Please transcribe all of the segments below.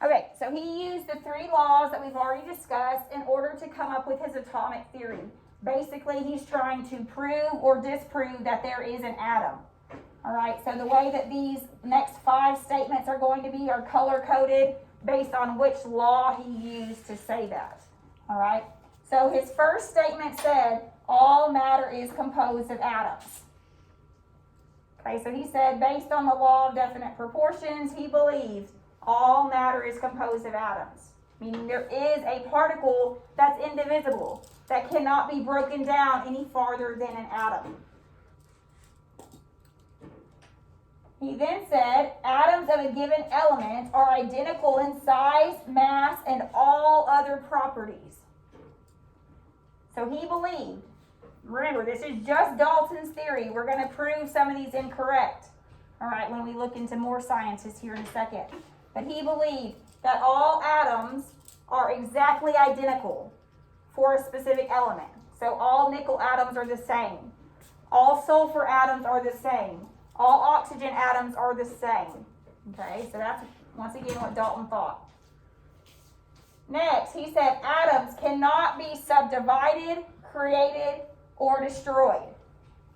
Okay, so he used the three laws that we've already discussed in order to come up with his atomic theory. Basically, he's trying to prove or disprove that there is an atom. All right, so the way that these next 5 statements are going to be are color-coded based on which law he used to say that. All right, so his first statement said, all matter is composed of atoms. Okay, so he said, based on the law of definite proportions, he believes all matter is composed of atoms, meaning there is a particle that's indivisible, that cannot be broken down any farther than an atom. He then said, atoms of a given element are identical in size, mass, and all other properties. So he believed, remember, this is just Dalton's theory. We're going to prove some of these incorrect, all right, when we look into more sciences here in a second. But he believed that all atoms are exactly identical for a specific element. So all nickel atoms are the same. All sulfur atoms are the same. All oxygen atoms are the same. Okay, so that's once again what Dalton thought. Next, he said atoms cannot be subdivided, created, or destroyed.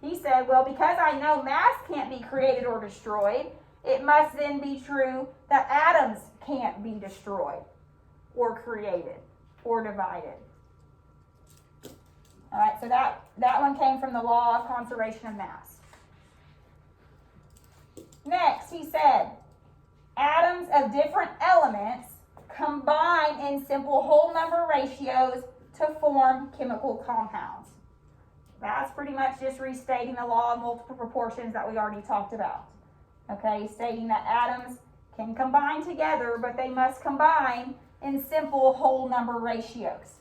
He said, well, because I know mass can't be created or destroyed, it must then be true that atoms can't be destroyed or created or divided. All right, so that one came from the law of conservation of mass. Next, he said, atoms of different elements combine in simple whole number ratios to form chemical compounds. That's pretty much just restating the law of multiple proportions that we already talked about. Okay, stating that atoms can combine together, but they must combine in simple whole number ratios.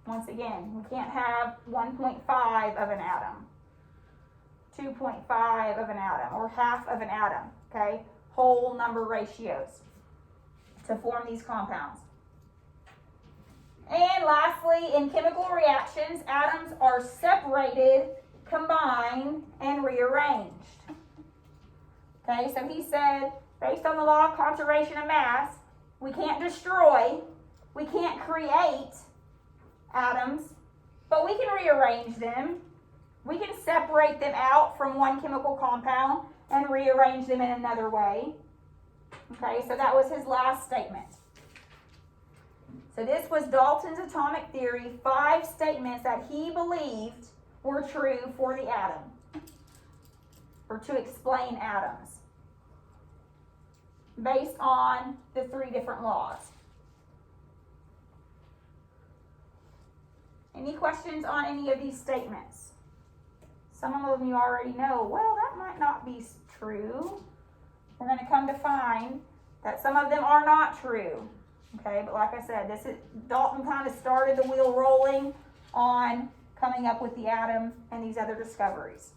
Once again, we can't have 1.5 of an atom, 2.5 of an atom, or half of an atom, okay? Whole number ratios to form these compounds. And lastly, in chemical reactions, atoms are separated, combined, and rearranged. Okay, so he said, based on the law of conservation of mass, we can't destroy, we can't create atoms, but we can rearrange them. We can separate them out from one chemical compound and rearrange them in another way. Okay, so that was his last statement. So this was Dalton's atomic theory, 5 statements that he believed were true for the atom, or to explain atoms, based on the 3 different laws. Any questions on any of these statements? Some of them you already know, well, that might not be true. We're going to come to find that some of them are not true. Okay, but like I said, Dalton kind of started the wheel rolling on coming up with the atom and these other discoveries.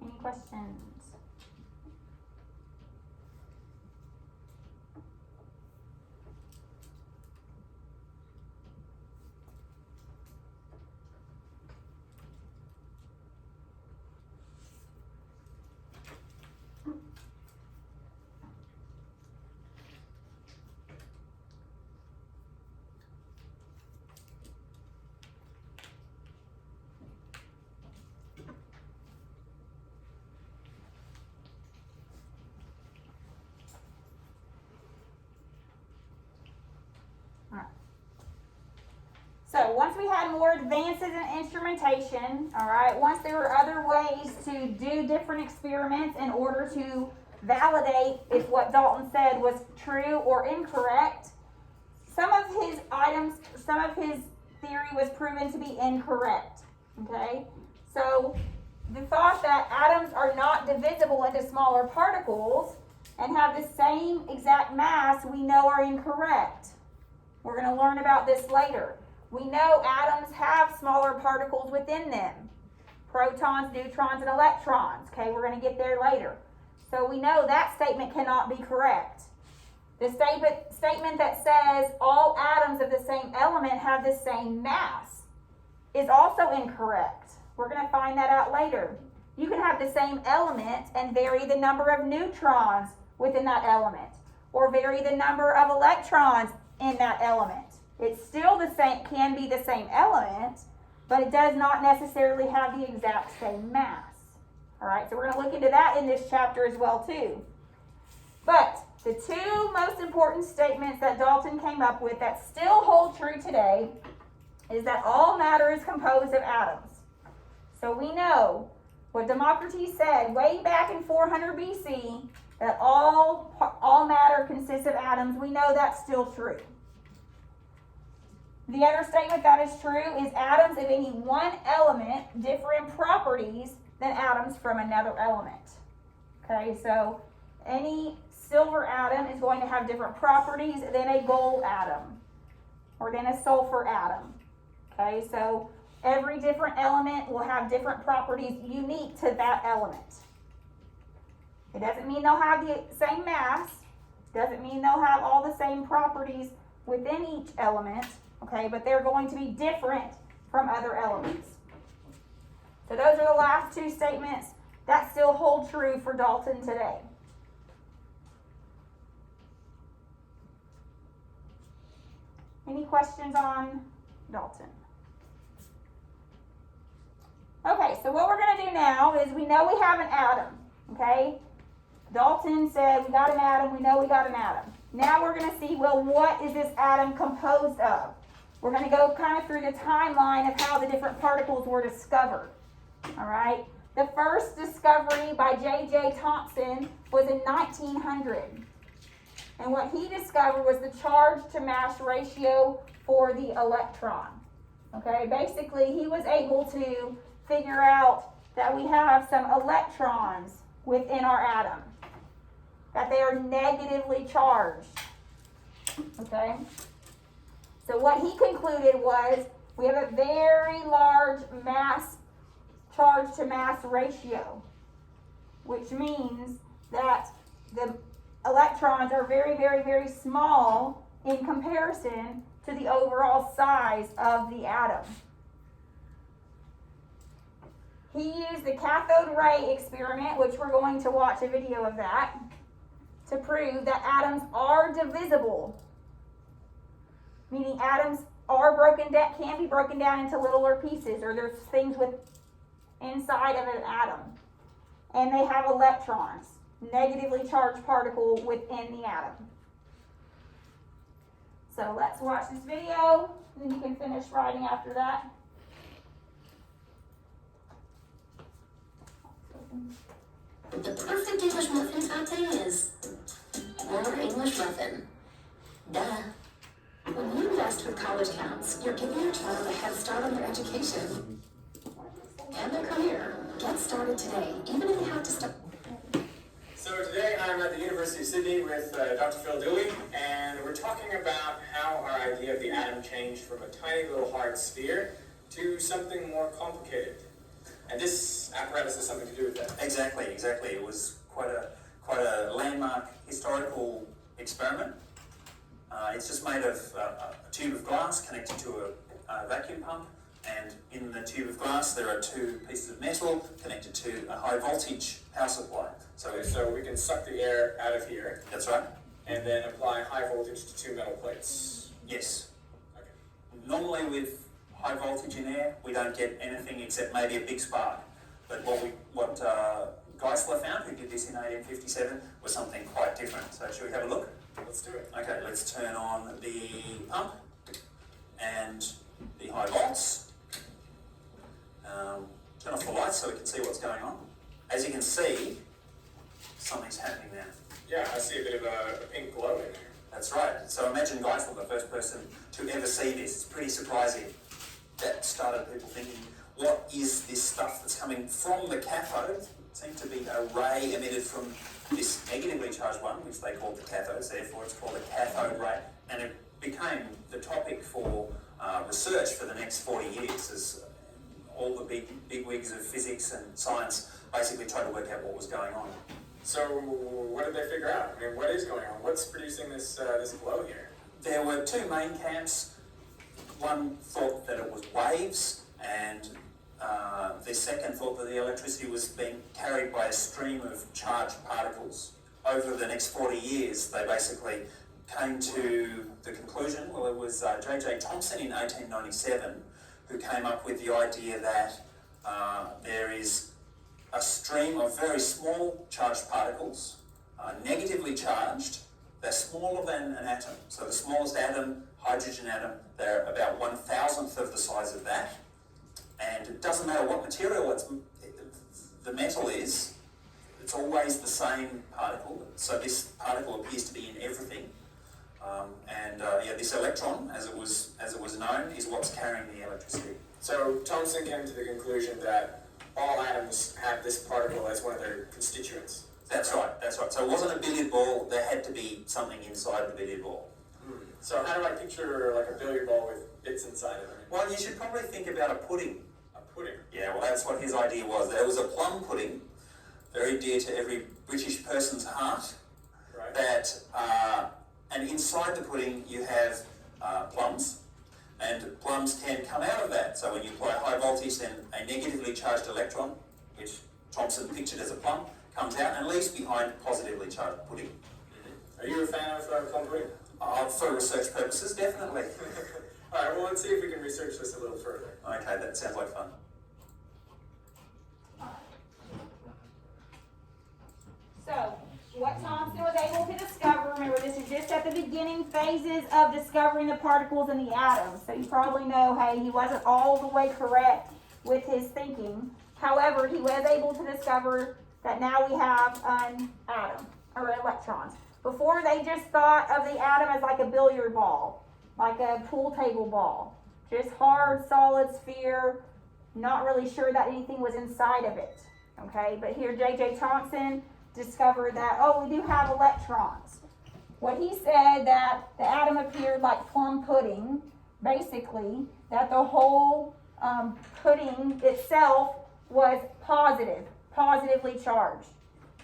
Any questions? So once we had more advances in instrumentation, all right, once there were other ways to do different experiments in order to validate if what Dalton said was true or incorrect, some of his theory was proven to be incorrect. Okay? So the thought that atoms are not divisible into smaller particles and have the same exact mass we know are incorrect. We're going to learn about this later. We know atoms have smaller particles within them. Protons, neutrons, and electrons. Okay, we're going to get there later. So we know that statement cannot be correct. The statement that says all atoms of the same element have the same mass is also incorrect. We're going to find that out later. You can have the same element and vary the number of neutrons within that element, or vary the number of electrons in that element. It's still the same, can be the same element, but it does not necessarily have the exact same mass. All right, so we're going to look into that in this chapter as well too. But the two most important statements that Dalton came up with that still hold true today is that all matter is composed of atoms. So we know what Democritus said way back in 400 BC, that all matter consists of atoms. We know that's still true. The other statement that is true is atoms of any one element differ in properties than atoms from another element. Okay, so any silver atom is going to have different properties than a gold atom or than a sulfur atom. Okay, so every different element will have different properties unique to that element. It doesn't mean they'll have the same mass, doesn't mean they'll have all the same properties within each element, okay, but they're going to be different from other elements. So those are the last two statements that still hold true for Dalton today. Any questions on Dalton? Okay, so what we're going to do now is we know we have an atom, okay? Dalton said we got an atom, we know we got an atom. Now we're going to see, well, what is this atom composed of? We're going to go kind of through the timeline of how the different particles were discovered, all right? The first discovery by J.J. Thomson was in 1900. And what he discovered was the charge to mass ratio for the electron. Okay, basically he was able to figure out that we have some electrons within our atom, that they are negatively charged. Okay, so what he concluded was we have a very large mass charge to mass ratio, which means that the electrons are very, very, very small in comparison to the overall size of the atom. He used the cathode ray experiment, which we're going to watch a video of that, to prove that atoms are divisible, meaning atoms are can be broken down into littler pieces, or there's things inside of an atom, and they have electrons, negatively charged particle within the atom. So let's watch this video, and then you can finish writing after that. The perfect English muffin topping is more English muffin. Duh. When you invest with College Counts, you're giving your child a head start on their education and their career. Get started today, even if you have to start. So today I'm at the University of Sydney with Dr. Phil Dewey, and we're talking about how our idea of the atom changed from a tiny little hard sphere to something more complicated. And this apparatus has something to do with that. Exactly. It was quite a landmark historical experiment. It's just made of a tube of glass connected to a vacuum pump, and in the tube of glass there are two pieces of metal connected to a high voltage power supply. So we can suck the air out of here. That's right. And then apply high voltage to two metal plates. Yes. Okay. Normally with high voltage in air, we don't get anything except maybe a big spark. But what Geisler found, who did this in 1857, was something quite different. So should we have a look? Let's do it. Okay, let's turn on the pump and the high volts. Turn off the lights so we can see what's going on. As you can see, something's happening there. Yeah, I see a bit of a pink glow in there. That's right. So imagine Geisler, the first person to ever see this. It's pretty surprising. that started people thinking, what is this stuff that's coming from the cathode? It seemed to be a ray emitted from this negatively charged one, which they called the cathodes, therefore it's called a cathode ray, and it became the topic for research for the next 40 years as all the big wigs of physics and science basically tried to work out what was going on. So what did they figure out? I mean, what is going on? What's producing this glow here? There were two main camps. One thought that it was waves, and the second thought that the electricity was being carried by a stream of charged particles. Over the next 40 years, they basically came to the conclusion, well, it was J.J. Thomson in 1897 who came up with the idea that there is a stream of very small charged particles, negatively charged. They're smaller than an atom. So the smallest atom, hydrogen atom, they're about 1,000th of the size of that. And it doesn't matter what material the metal is, it's always the same particle. So this particle appears to be in everything. This electron, as it was known, is what's carrying the electricity. So Thomson came to the conclusion that all atoms have this particle as one of their constituents. That's right. So it wasn't a billiard ball, there had to be something inside the billiard ball. So how do I picture like a billiard ball with bits inside of it? Well, you should probably think about a pudding. A pudding? Yeah, well, that's what his idea was. There was a plum pudding, very dear to every British person's heart, Right. that, and inside the pudding you have plums, and plums can come out of that. So when you apply high voltage, then a negatively charged electron, which Thomson pictured as a plum, comes out and leaves behind positively charged pudding. Are you a fan of plum pudding? For research purposes, definitely. All right, well, let's see if we can research this a little further. Okay, that sounds like fun. So, what Thomson was able to discover, remember this is just at the beginning phases of discovering the particles in the atoms. So you probably know, hey, he wasn't all the way correct with his thinking. However, he was able to discover that now we have an atom, or electrons. Before, they just thought of the atom as like a billiard ball, like a pool table ball. Just hard, solid sphere, not really sure that anything was inside of it. Okay, but here J.J. Thomson discovered that, oh, we do have electrons. What he said, that the atom appeared like plum pudding, basically, that the whole pudding itself was positively charged.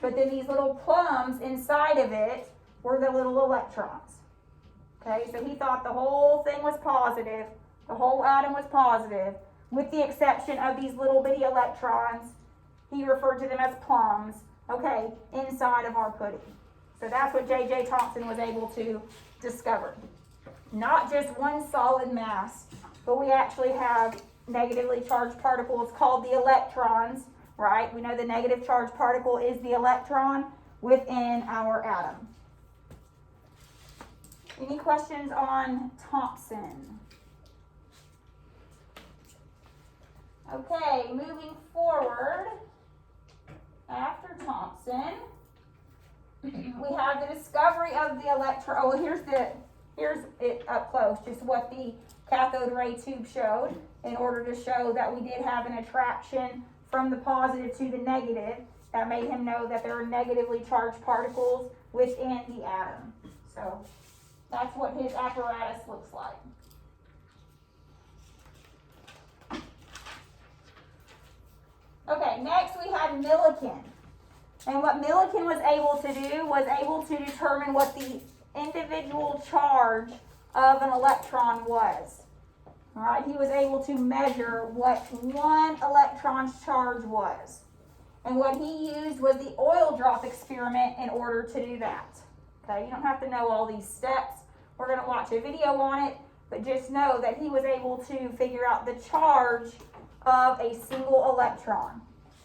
But then these little plums inside of it were the little electrons. Okay, so he thought the whole thing was positive, the whole atom was positive, with the exception of these little bitty electrons. He referred to them as plums, okay, inside of our pudding. So that's what J.J. Thomson was able to discover. Not just one solid mass, but we actually have negatively charged particles called the electrons, right? We know the negative charged particle is the electron within our atom. Any questions on Thomson? Okay, moving forward, after Thomson, we have the discovery of the electron. Oh, here's it up close, just what the cathode ray tube showed, in order to show that we did have an attraction from the positive to the negative. That made him know that there are negatively charged particles within the atom. So that's what his apparatus looks like. Okay, next we had Millikan. And what Millikan was able to do was able to determine what the individual charge of an electron was. All right, he was able to measure what one electron's charge was. And what he used was the oil drop experiment in order to do that. Okay, you don't have to know all these steps. We're going to watch a video on it, but just know that he was able to figure out the charge of a single electron.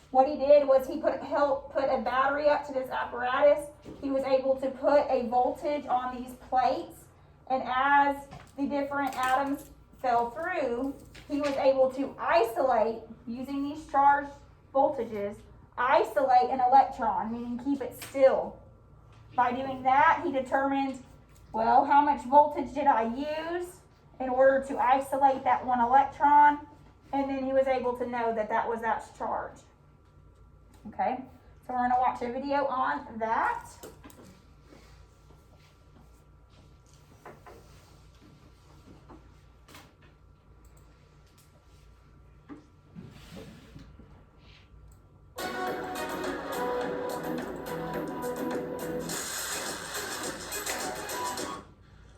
What he did was he put a battery up to this apparatus. He was able to put a voltage on these plates, and as the different atoms fell through, he was able to isolate, using these charged voltages, isolate an electron, meaning keep it still. By doing that, he determined, well, how much voltage did I use in order to isolate that one electron, and then he was able to know that that was that charge. Okay, so we're going to watch a video on that.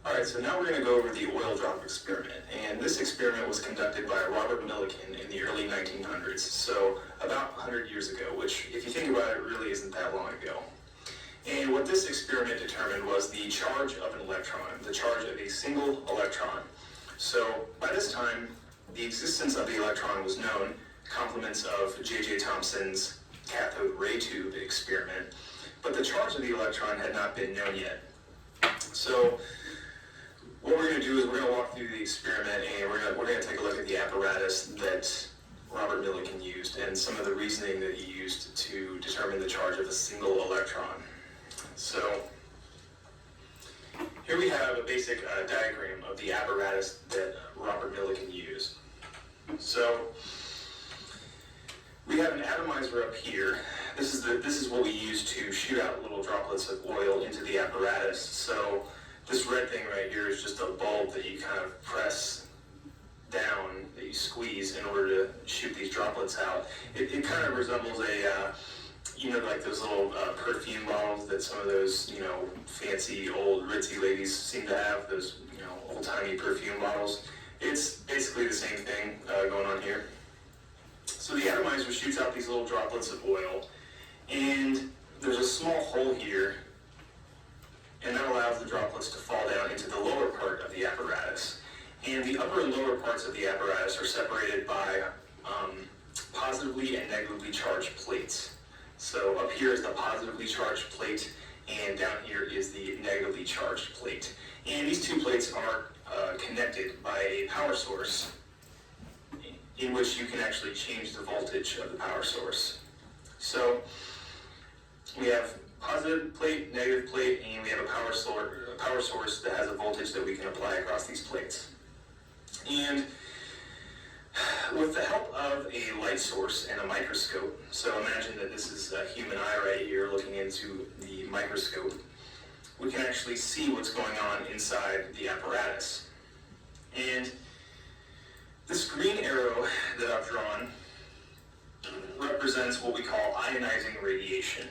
Alright, so now we're going to go over the oil drop experiment, and this experiment was conducted by Robert Millikan in the early 1900s, so about 100 years ago, which, if you think about it, really isn't that long ago. And what this experiment determined was the charge of an electron, the charge of a single electron. So, by this time, the existence of the electron was known, compliments of J.J. Thomson's cathode ray tube experiment, but the charge of the electron had not been known yet. So, what we're going to do is we're going to walk through the experiment, and we're going to take a look at the apparatus that Robert Millikan used and some of the reasoning that he used to determine the charge of a single electron. So here we have a basic diagram of the apparatus that Robert Millikan used. So we have an atomizer up here. This is what we use to shoot out little droplets of oil into the apparatus. So this red thing right here is just a bulb that you kind of press down, that you squeeze in order to shoot these droplets out. It kind of resembles a, like those little perfume bottles that some of those, fancy old ritzy ladies seem to have, those, old-timey perfume bottles. It's basically the same thing going on here. So the atomizer shoots out these little droplets of oil, and there's a small hole here, and that allows the droplets to fall down into the lower part of the apparatus. And the upper and lower parts of the apparatus are separated by positively and negatively charged plates. So up here is the positively charged plate, and down here is the negatively charged plate. And these two plates are connected by a power source in which you can actually change the voltage of the power source. So we have positive plate, negative plate, and we have a power source that has a voltage that we can apply across these plates. And with the help of a light source and a microscope, so imagine that this is a human eye right here looking into the microscope, we can actually see what's going on inside the apparatus. And this green arrow that I've drawn represents what we call ionizing radiation.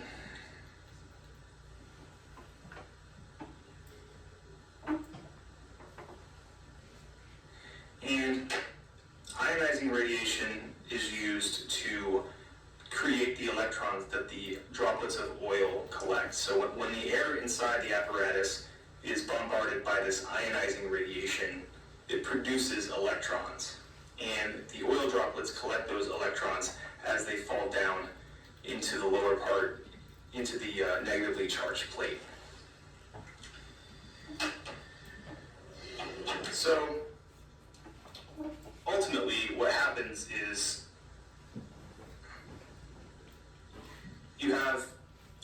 And ionizing radiation is used to create the electrons that the droplets of oil collect. So when the air inside the apparatus is bombarded by this ionizing radiation, it produces electrons. And the oil droplets collect those electrons as they fall down into the lower part, into the negatively charged plate. So ultimately, what happens is you have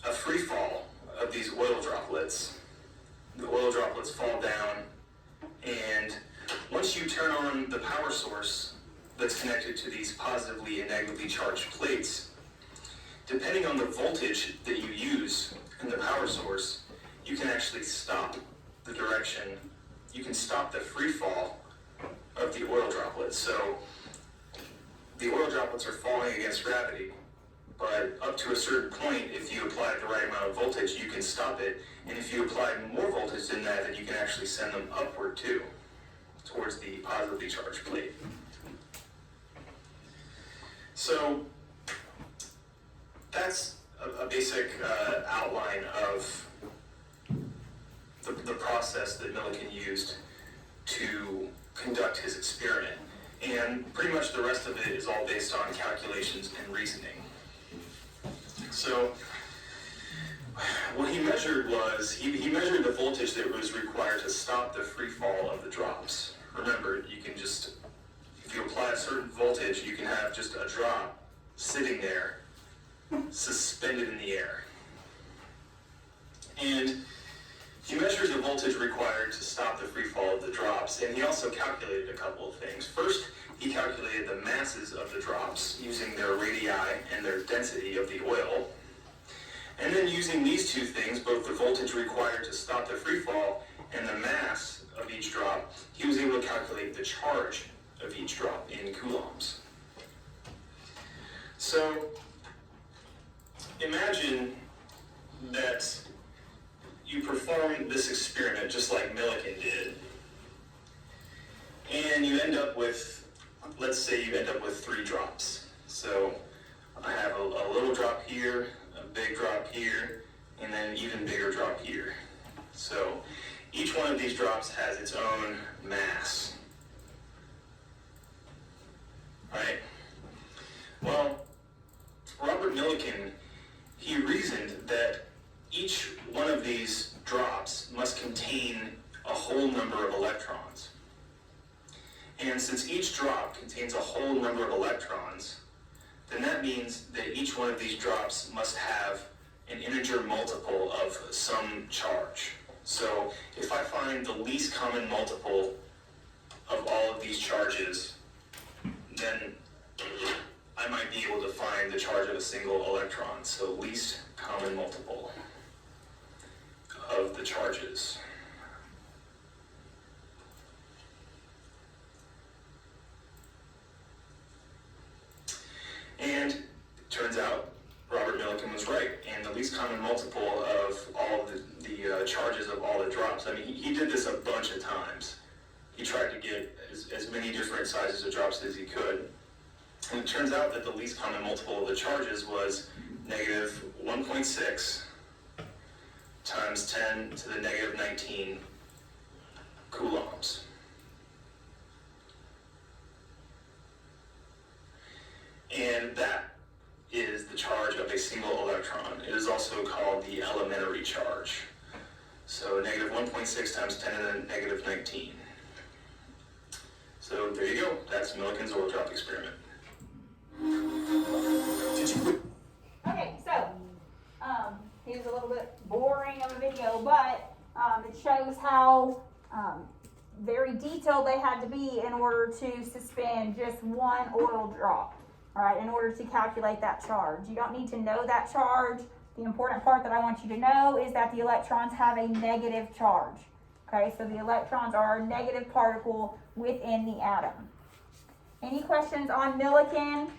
a free fall of these oil droplets. The oil droplets fall down, and once you turn on the power source that's connected to these positively and negatively charged plates, depending on the voltage that you use in the power source, you can actually stop the direction. You can stop the free fall of the oil droplets. So the oil droplets are falling against gravity, but up to a certain point, if you apply the right amount of voltage, you can stop it. And if you apply more voltage than that, then you can actually send them upward too, towards the positively charged plate. So that's a basic outline of the process that Millikan used to conduct his experiment. And pretty much the rest of it is all based on calculations and reasoning. So what he measured was, he measured the voltage that was required to stop the free fall of the drops. Remember, you can just, if you apply a certain voltage, you can have just a drop sitting there, suspended in the air. And He measured the voltage required to stop the free fall of the drops, and he also calculated a couple of things. First, he calculated the masses of the drops using their radii and their density of the oil. And then using these two things, both the voltage required to stop the free fall and the mass of each drop, he was able to calculate the charge of each drop in coulombs. So, imagine that you perform this experiment just like Millikan did, and you end up with, let's say you end up with 3 drops. So I have a little drop here, a big drop here, and then an even bigger drop here. So each one of these drops has its own mass. Right? Well, Robert Millikan, he reasoned that each one of these drops must contain a whole number of electrons. And since each drop contains a whole number of electrons, then that means that each one of these drops must have an integer multiple of some charge. So if I find the least common multiple of all of these charges, then I might be able to find the charge of a single electron. So least common multiple of the charges. And it turns out Robert Millikan was right, and the least common multiple of all the charges of all the drops. I mean, he did this a bunch of times. He tried to get as many different sizes of drops as he could. And it turns out that the least common multiple of the charges was negative 1.6 times 10 to the negative 19 coulombs. And that is the charge of a single electron. It is also called the elementary charge. So negative 1.6 times 10 to the negative 19. So there you go. That's Millikan's oil drop experiment. Okay, so, it was a little bit boring of a video, but it shows how very detailed they had to be in order to suspend just one oil drop, all right, in order to calculate that charge. You don't need to know that charge. The important part that I want you to know is that the electrons have a negative charge, okay? So the electrons are a negative particle within the atom. Any questions on Millikan?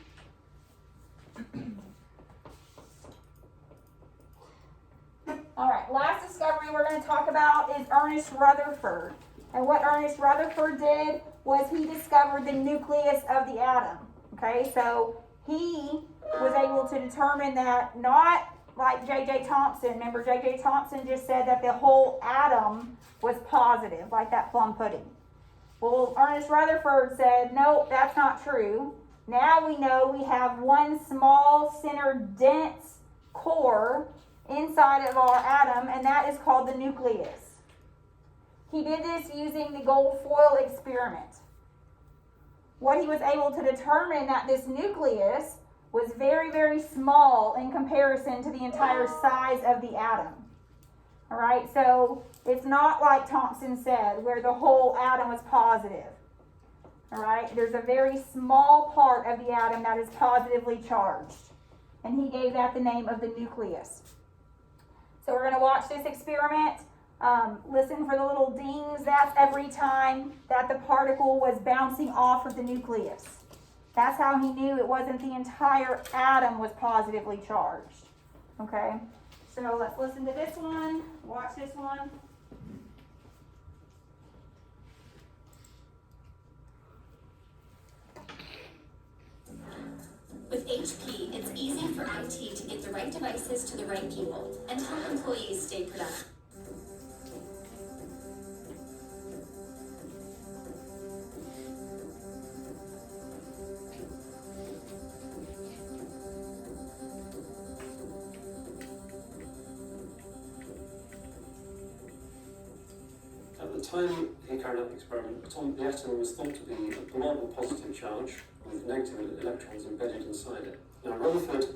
All right, last discovery we're going to talk about is Ernest Rutherford. And what Ernest Rutherford did was he discovered the nucleus of the atom. Okay, so he was able to determine that, not like J.J. Thomson. Remember, J.J. Thomson just said that the whole atom was positive, like that plum pudding. Well, Ernest Rutherford said, no, that's not true. Now we know we have one small centered dense core inside of our atom, and that is called the nucleus. He did this using the gold foil experiment. What he was able to determine that this nucleus was very, very small in comparison to the entire size of the atom. All right, so it's not like Thomson said, where the whole atom was positive. All right, there's a very small part of the atom that is positively charged. And he gave that the name of the nucleus. So we're going to watch this experiment. Listen for the little dings. That's every time that the particle was bouncing off of the nucleus. That's how he knew it wasn't the entire atom was positively charged. Okay, so let's listen to this one. Watch this one. With HP, it's easy for IT to get the right devices to the right people and help employees stay productive. At the time he carried out the experiment, the atom was thought to be a global positive charge with negative electrons embedded inside it. Now Rutherford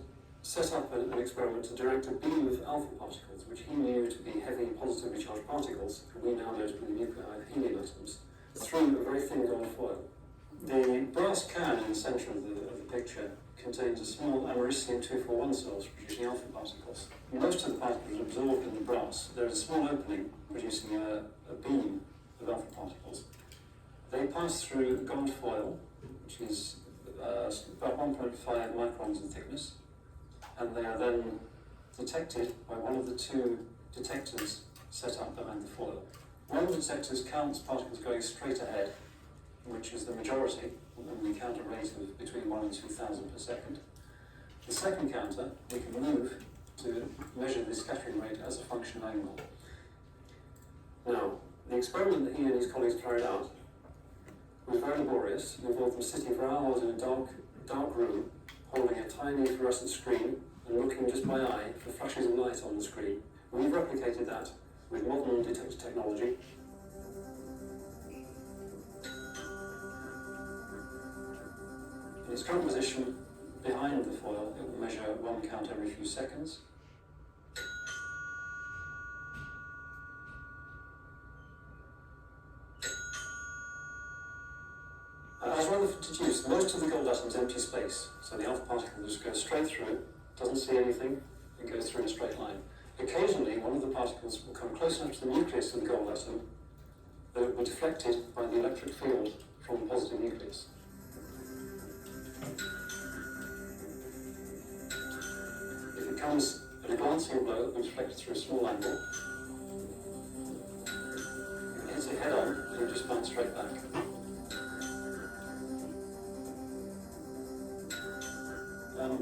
set up an experiment to direct a beam of alpha particles, which he knew to be heavy positively charged particles, and we now know to be the nuclei of helium atoms, through a very thin gold foil. The brass can in the centre of the picture contains a small americium-241 cells producing alpha particles. Most of the particles are absorbed in the brass. There is a small opening producing a beam of alpha particles. They pass through gold foil, which is about 1.5 microns in thickness, and they are then detected by one of the two detectors set up behind the foil. One of the detectors counts particles going straight ahead, which is the majority, and we count a rate of between 1 and 2,000 per second. The second counter, we can move to measure the scattering rate as a function of angle. Now, the experiment that he and his colleagues carried out was very laborious. It involved them sitting for hours in a dark room, holding a tiny fluorescent screen and looking just by eye for flashes of light on the screen. We've replicated that with modern detector technology. In its current position behind the foil, it will measure one count every few seconds. As Rutherford deduced, most of the gold atom is empty space, so the alpha particle just goes straight through, doesn't see anything, and goes through in a straight line. Occasionally, one of the particles will come close enough to the nucleus of the gold atom that it will be deflected by the electric field from the positive nucleus. If it comes at a glancing blow, it will be deflected through a small angle. If it hits it head on, it will just bounce straight back.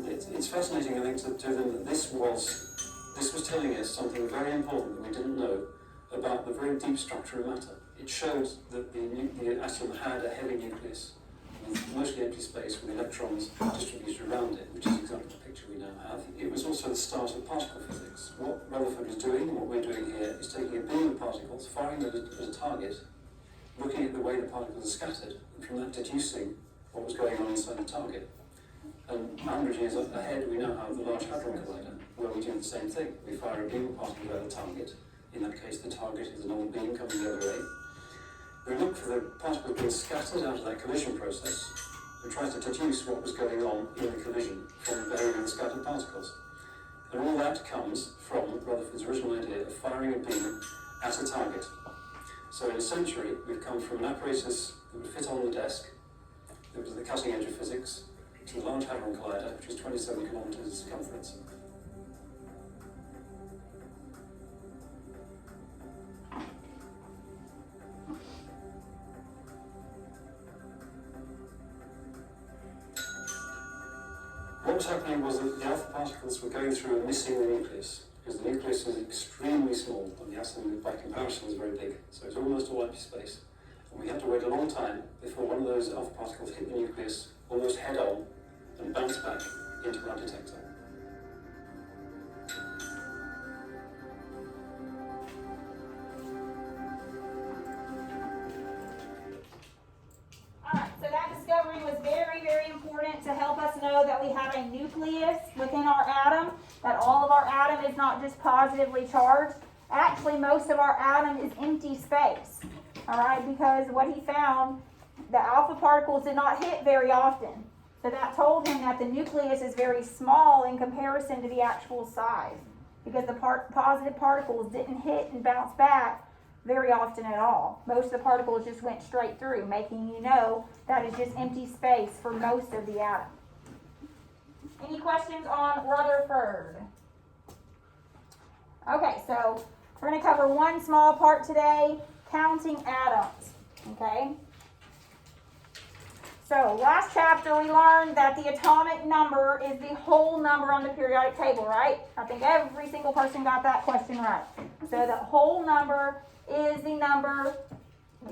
It's fascinating, I think, to them that this was telling us something very important that we didn't know about the very deep structure of matter. It showed that the atom had a heavy nucleus with mostly empty space with electrons distributed around it, which is exactly the picture we now have. It was also the start of particle physics. What Rutherford was doing, what we're doing here, is taking a beam of particles, firing them at a target, looking at the way the particles are scattered, and from that deducing what was going on inside the target. And 100 years ahead, we now have the Large Hadron Collider, where we do the same thing. We fire a beam of particles at a target. In that case, the target is an old beam coming the other way. We look for the particles being scattered out of that collision process and try to deduce what was going on in the collision from the behavior of the scattered particles. And all that comes from Rutherford's original idea of firing a beam at a target. So in a century, we've come from an apparatus that would fit on the desk, that was the cutting edge of physics, to the Large Hadron Collider, which is 27 kilometers in circumference. What was happening was that the alpha particles were going through and missing the nucleus, because the nucleus is extremely small, and the atom, by comparison, is very big. So it's almost all empty space. And we had to wait a long time before one of those alpha particles hit the nucleus almost head on and bounce back into our detector. Alright, so that discovery was very, very important to help us know that we have a nucleus within our atom, that all of our atom is not just positively charged. Actually, most of our atom is empty space. Alright, because what he found, the alpha particles did not hit very often. So that told him that the nucleus is very small in comparison to the actual size, because the positive particles didn't hit and bounce back very often at all. Most of the particles just went straight through, making you know that it's just empty space for most of the atom. Any questions on Rutherford? Okay, so we're going to cover one small part today, counting atoms. Okay? So, last chapter we learned that the atomic number is the whole number on the periodic table, right? I think every single person got that question right. So, the whole number is the number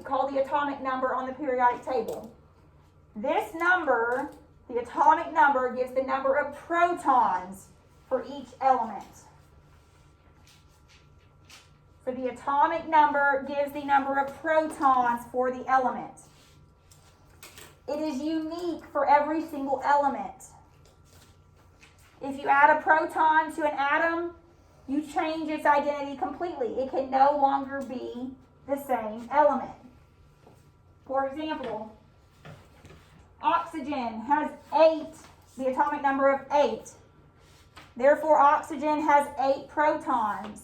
called the atomic number on the periodic table. This number, the atomic number, gives the number of protons for each element. So, the atomic number gives the number of protons for the element. It is unique for every single element. If you add a proton to an atom, you change its identity completely. It can no longer be the same element. For example, oxygen has 8, the atomic number of 8. Therefore, oxygen has 8 protons.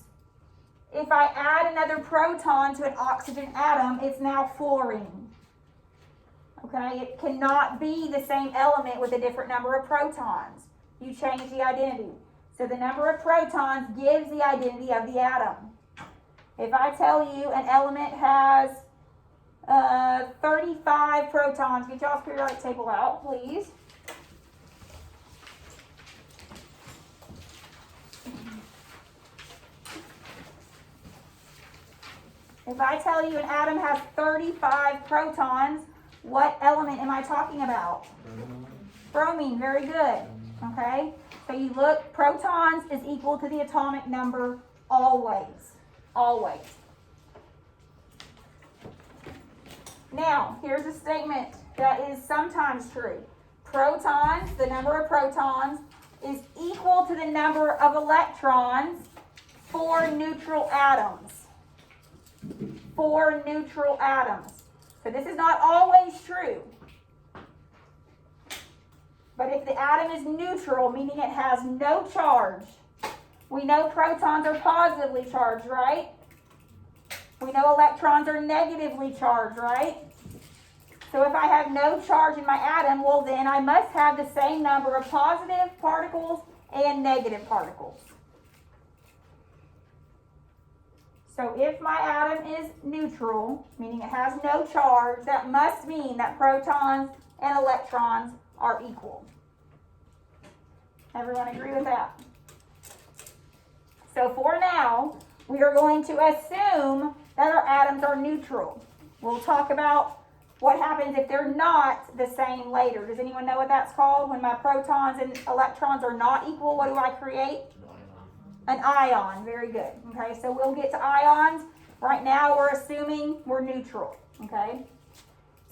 If I add another proton to an oxygen atom, it's now fluorine. Okay, it cannot be the same element with a different number of protons. You change the identity. So the number of protons gives the identity of the atom. If I tell you an element has 35 protons, get y'all's periodic table out, please. If I tell you an atom has 35 protons, what element am I talking about? Bromine, very good. Okay, so you look, protons is equal to the atomic number always. Always. Now, here's a statement that is sometimes true. Protons, the number of protons, is equal to the number of electrons for neutral atoms. For neutral atoms. So this is not always true. But if the atom is neutral, meaning it has no charge, we know protons are positively charged, right? We know electrons are negatively charged, right? So if I have no charge in my atom, well then I must have the same number of positive particles and negative particles. So if my atom is neutral, meaning it has no charge, that must mean that protons and electrons are equal. Everyone agree with that? So for now, we are going to assume that our atoms are neutral. We'll talk about what happens if they're not the same later. Does anyone know what that's called? When my protons and electrons are not equal, what do I create? An ion. Very good. Okay, so we'll get to ions. Right now we're assuming we're neutral. Okay,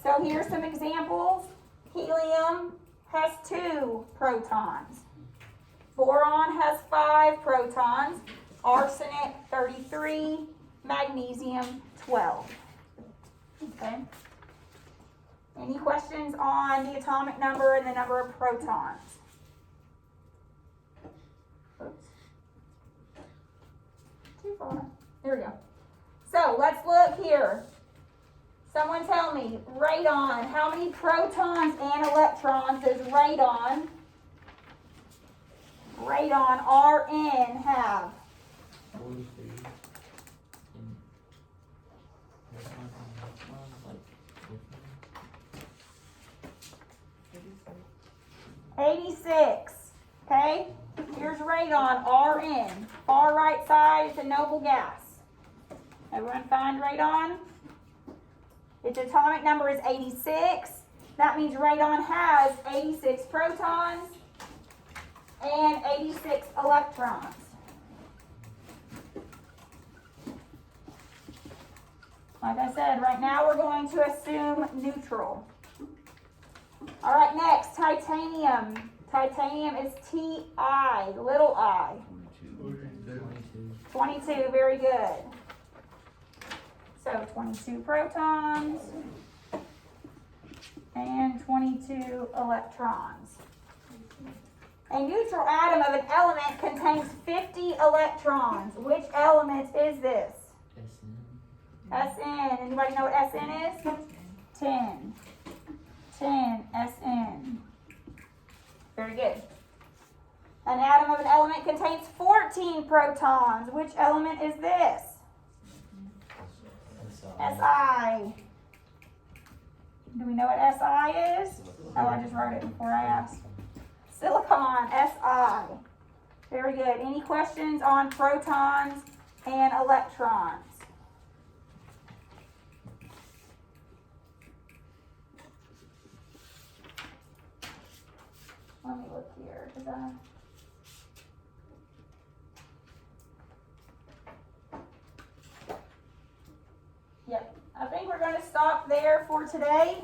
so here's some examples. Helium has 2 protons. Boron has 5 protons. Arsenic 33. Magnesium 12. Okay. Any questions on the atomic number and the number of protons? Oops. Too far. There we go. So let's look here. Someone tell me, radon, how many protons and electrons does radon, Rn, have? 86. Okay? Here's radon, Rn. Far right side is a noble gas. Everyone find radon? Its atomic number is 86. That means radon has 86 protons and 86 electrons. Like I said, right now we're going to assume neutral. All right, next, titanium. Titanium is Ti, little I. 22, very good. So 22 protons and 22 electrons. A neutral atom of an element contains 50 electrons. Which element is this? Sn. Anybody know what Sn is? 10. 10 Sn. Very good. An atom of an element contains 14 protons. Which element is this? Si. Do we know what Si is? Oh, I just wrote it before I asked. Silicon, Si. Very good. Any questions on protons and electrons? Let me look here. Yep. I think we're going to stop there for today.